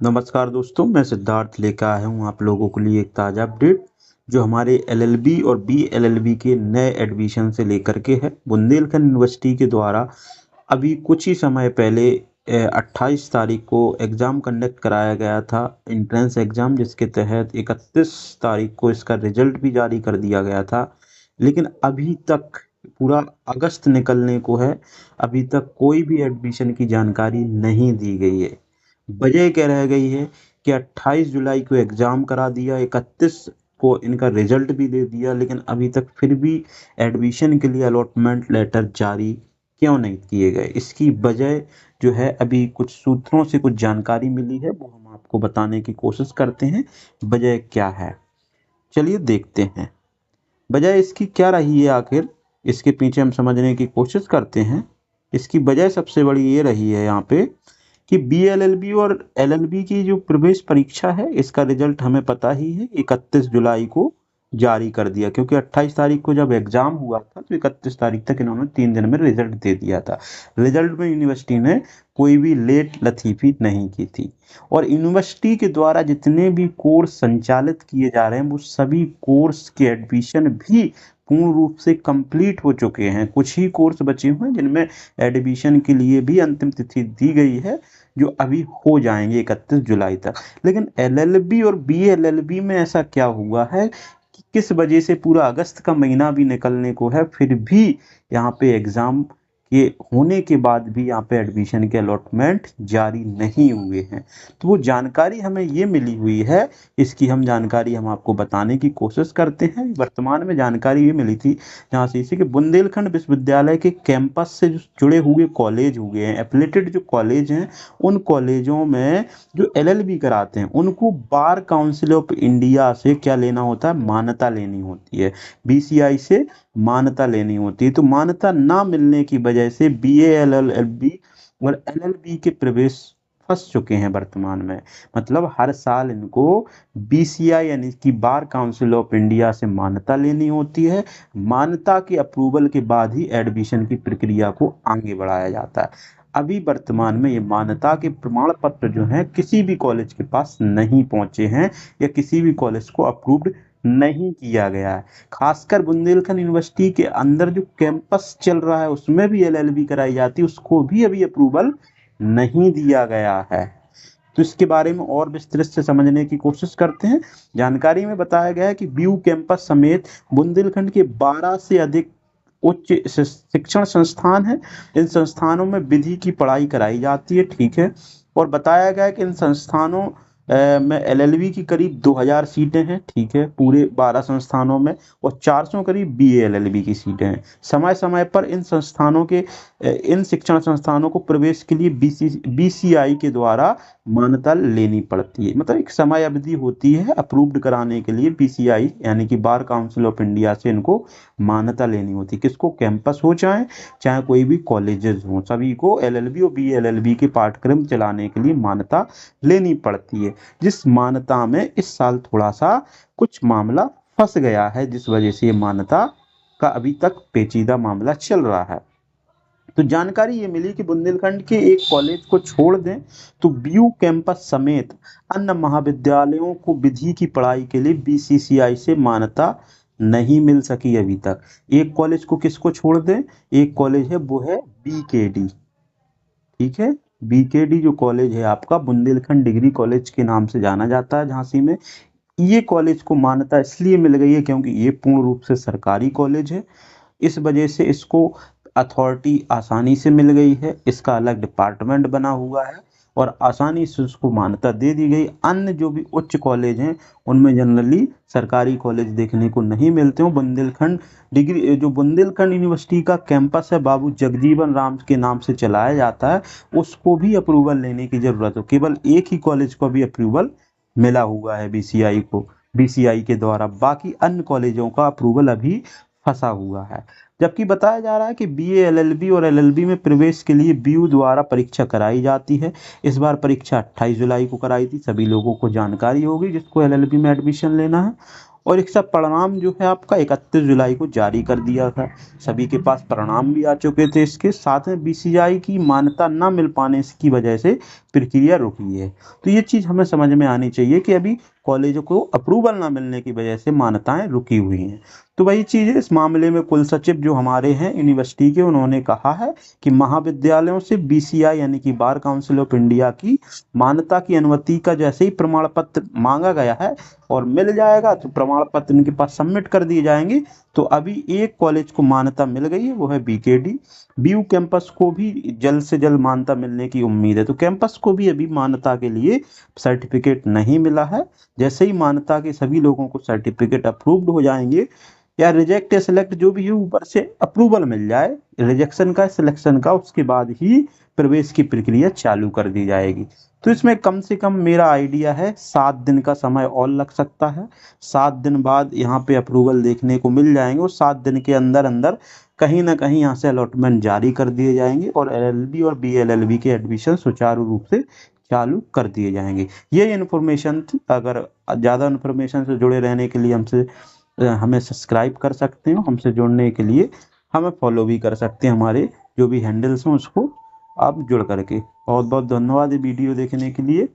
नमस्कार दोस्तों, मैं सिद्धार्थ लेकर आया हूँ आप लोगों के लिए एक ताज़ा अपडेट जो हमारे एलएलबी और बीएलएलबी के नए एडमिशन से लेकर के है। बुंदेलखंड यूनिवर्सिटी के द्वारा अभी कुछ ही समय पहले 28 तारीख को एग्ज़ाम कंडक्ट कराया गया था, एंट्रेंस एग्ज़ाम, जिसके तहत 31 तारीख को इसका रिजल्ट भी जारी कर दिया गया था। लेकिन अभी तक पूरा अगस्त निकलने को है, अभी तक कोई भी एडमिशन की जानकारी नहीं दी गई है। वजह क्या रह गई है कि 28 जुलाई को एग्ज़ाम करा दिया, 31 को इनका रिजल्ट भी दे दिया, लेकिन अभी तक फिर भी एडमिशन के लिए अलॉटमेंट लेटर जारी क्यों नहीं किए गए। इसकी वजह जो है, अभी कुछ सूत्रों से कुछ जानकारी मिली है, वो हम आपको बताने की कोशिश करते हैं। वजह क्या है, चलिए देखते हैं। वजह इसकी क्या रही है आखिर, इसके पीछे हम समझने की कोशिश करते हैं। इसकी वजह सबसे बड़ी ये रही है यहाँ पे कि बीएलएलबी और एलएलबी की जो प्रवेश परीक्षा है, इसका रिजल्ट हमें पता ही है, 31 जुलाई को जारी कर दिया। क्योंकि 28 तारीख को जब एग्जाम हुआ था तो 31 तारीख तक इन्होंने 3 दिन में रिजल्ट दे दिया था। रिजल्ट में यूनिवर्सिटी ने कोई भी लेट लतीफ़ी नहीं की थी। और यूनिवर्सिटी के द्वारा जितने भी कोर्स संचालित किए जा रहे हैं, वो सभी कोर्स के एडमिशन भी पूर्ण रूप से कंप्लीट हो चुके हैं। कुछ ही कोर्स बचे हुए हैं जिनमें एडमिशन के लिए भी अंतिम तिथि दी गई है, जो अभी हो जाएंगे 31 जुलाई तक। लेकिन एलएलबी और बीएलएलबी में ऐसा क्या हुआ है कि किस वजह से पूरा अगस्त का महीना भी निकलने को है, फिर भी यहाँ पे एग्ज़ाम के होने के बाद भी यहाँ पे एडमिशन के अलॉटमेंट जारी नहीं हुए हैं। तो वो जानकारी हमें ये मिली हुई है, इसकी हम जानकारी हम आपको बताने की कोशिश करते हैं। वर्तमान में जानकारी ये मिली थी जहाँ से इसी के बुंदेलखंड विश्वविद्यालय के कैंपस से जो जुड़े हुए कॉलेज हुए हैं, एफिलेटेड जो कॉलेज हैं, उन कॉलेजों में जो एलएलबी कराते हैं उनको बार काउंसिल ऑफ इंडिया से क्या लेना होता है, मान्यता लेनी होती है। बीसीआई से मान्यता लेनी होती है। तो मान्यता ना मिलने की वजह से बीएलएलबी और एलएलबी के प्रवेश फंस चुके हैं वर्तमान में। मतलब हर साल इनको बीसीआई यानी कि बार काउंसिल ऑफ इंडिया से मान्यता लेनी होती है। मान्यता के अप्रूवल के बाद ही एडमिशन की प्रक्रिया को आगे बढ़ाया जाता है। अभी वर्तमान में ये मान्यता के प्रमाण पत्र जो हैं किसी भी कॉलेज के पास नहीं पहुंचे हैं, या किसी भी कॉलेज को अप्रूव्ड नहीं किया गया है। खासकर बुंदेलखंड यूनिवर्सिटी के अंदर जो कैंपस चल रहा है उसमें भी एलएलबी कराई जाती है, उसको भी अभी अप्रूवल नहीं दिया गया है। तो इसके बारे में और विस्तृत से समझने की कोशिश करते हैं। जानकारी में बताया गया है कि बीयू कैंपस समेत बुंदेलखंड के 12 से अधिक उच्च शिक्षण संस्थान हैं। इन संस्थानों में विधि की पढ़ाई कराई जाती है, ठीक है। और बताया गया है कि इन संस्थानों में एलएलबी की करीब 2000 सीटें हैं, ठीक है, पूरे 12 संस्थानों में। और 400 करीब बीएलएलबी की सीटें हैं। समय समय पर इन संस्थानों के इन शिक्षण संस्थानों को प्रवेश के लिए बीसीआई के द्वारा मान्यता लेनी पड़ती है। मतलब एक समय अवधि होती है अप्रूव्ड कराने के लिए, बीसीआई यानी कि बार काउंसिल ऑफ इंडिया से इनको मान्यता लेनी होती है। किसको, कैंपस हो चाहे चाहे कोई भी कॉलेजेस हो, सभी को एलएलबी और बीएलएलबी के पाठ्यक्रम चलाने के लिए मान्यता लेनी पड़ती है। जिस मान्यता में इस साल थोड़ा सा कुछ मामला फंस गया है, जिस वजह से ये मान्यता का अभी तक पेचीदा मामला चल रहा है। तो जानकारी ये मिली कि बुंदेलखंड के एक कॉलेज को छोड़ दें तो बीयू कैंपस समेत अन्य महाविद्यालयों को विधि की पढ़ाई के लिए बीसीसीआई से मान्यता नहीं मिल सकी अभी तक। एक कॉलेज को किसको छोड़ दें, एक कॉलेज है वो है बीकेडी, ठीक है। बीकेडी जो कॉलेज है आपका, बुंदेलखंड डिग्री कॉलेज के नाम से जाना जाता है झांसी में। ये कॉलेज को मान्यता इसलिए मिल गई है क्योंकि ये पूर्ण रूप से सरकारी कॉलेज है। इस वजह से इसको अथॉरिटी आसानी से मिल गई है, इसका अलग डिपार्टमेंट बना हुआ है और आसानी से उसको मान्यता दे दी गई। अन्य जो भी उच्च कॉलेज हैं उनमें जनरली सरकारी कॉलेज देखने को नहीं मिलते हो। बुंदेलखंड डिग्री जो बुंदेलखंड यूनिवर्सिटी का कैंपस है, बाबू जगजीवन राम के नाम से चलाया जाता है, उसको भी अप्रूवल लेने की ज़रूरत हो। केवल एक ही कॉलेज को भी अप्रूवल मिला हुआ है बीसीआई को, बीसीआई के द्वारा। बाकी अन्य कॉलेजों का अप्रूवल अभी फंसा हुआ है। जबकि बताया जा रहा है कि बीए एलएलबी और एलएलबी में प्रवेश के लिए बीयू द्वारा परीक्षा कराई जाती है। इस बार परीक्षा 28 जुलाई को कराई थी, सभी लोगों को जानकारी होगी जिसको एलएलबी में एडमिशन लेना है। और इसका परिणाम जो है आपका 31 जुलाई को जारी कर दिया था। सभी के पास परिणाम भी आ चुके थे। इसके साथ में बीसीआई की मान्यता न मिल पाने की वजह से प्रक्रिया रुकी है। तो ये चीज़ हमें समझ में आनी चाहिए कि अभी कॉलेजों को अप्रूवल ना मिलने की वजह से मान्यताएं रुकी हुई हैं। तो वही चीज़ है, इस मामले में कुल सचिव जो हमारे हैं यूनिवर्सिटी के, उन्होंने कहा है कि महाविद्यालयों से बीसीआई यानी कि बार काउंसिल ऑफ इंडिया की मान्यता की अनुमति का जैसे ही प्रमाण पत्र मांगा गया है और मिल जाएगा तो प्रमाण पत्र इनके पास सबमिट कर दिए जाएंगे। तो अभी एक कॉलेज को मान्यता मिल गई है, वो है बीकेडी। बीयू कैंपस को भी जल्द से जल्द मान्यता मिलने की उम्मीद है। तो कैंपस को भी अभी मान्यता के लिए सर्टिफिकेट नहीं मिला है। जैसे ही मान्यता के सभी लोगों को सर्टिफिकेट अप्रूव्ड हो जाएंगे या रिजेक्ट या सिलेक्ट जो भी है, ऊपर से अप्रूवल मिल जाए रिजेक्शन का सिलेक्शन का, उसके बाद ही प्रवेश की प्रक्रिया चालू कर दी जाएगी। तो इसमें कम से कम मेरा आइडिया है 7 दिन का समय और लग सकता है। 7 दिन बाद यहाँ पे अप्रूवल देखने को मिल जाएंगे और 7 दिन के अंदर अंदर कहीं ना कहीं यहाँ से अलॉटमेंट जारी कर दिए जाएंगे और एलएलबी और बीएलएलबी के एडमिशन सुचारू रूप से चालू कर दिए जाएंगे। ये इन्फॉर्मेशन थी। अगर ज़्यादा इन्फॉर्मेशन से जुड़े रहने के लिए हमें सब्सक्राइब कर सकते हो। हमसे जुड़ने के लिए हमें फॉलो भी कर सकते हैं। हमारे जो भी हैंडल्स हैं उसको आप जुड़ करके। बहुत बहुत धन्यवाद ये वीडियो देखने के लिए।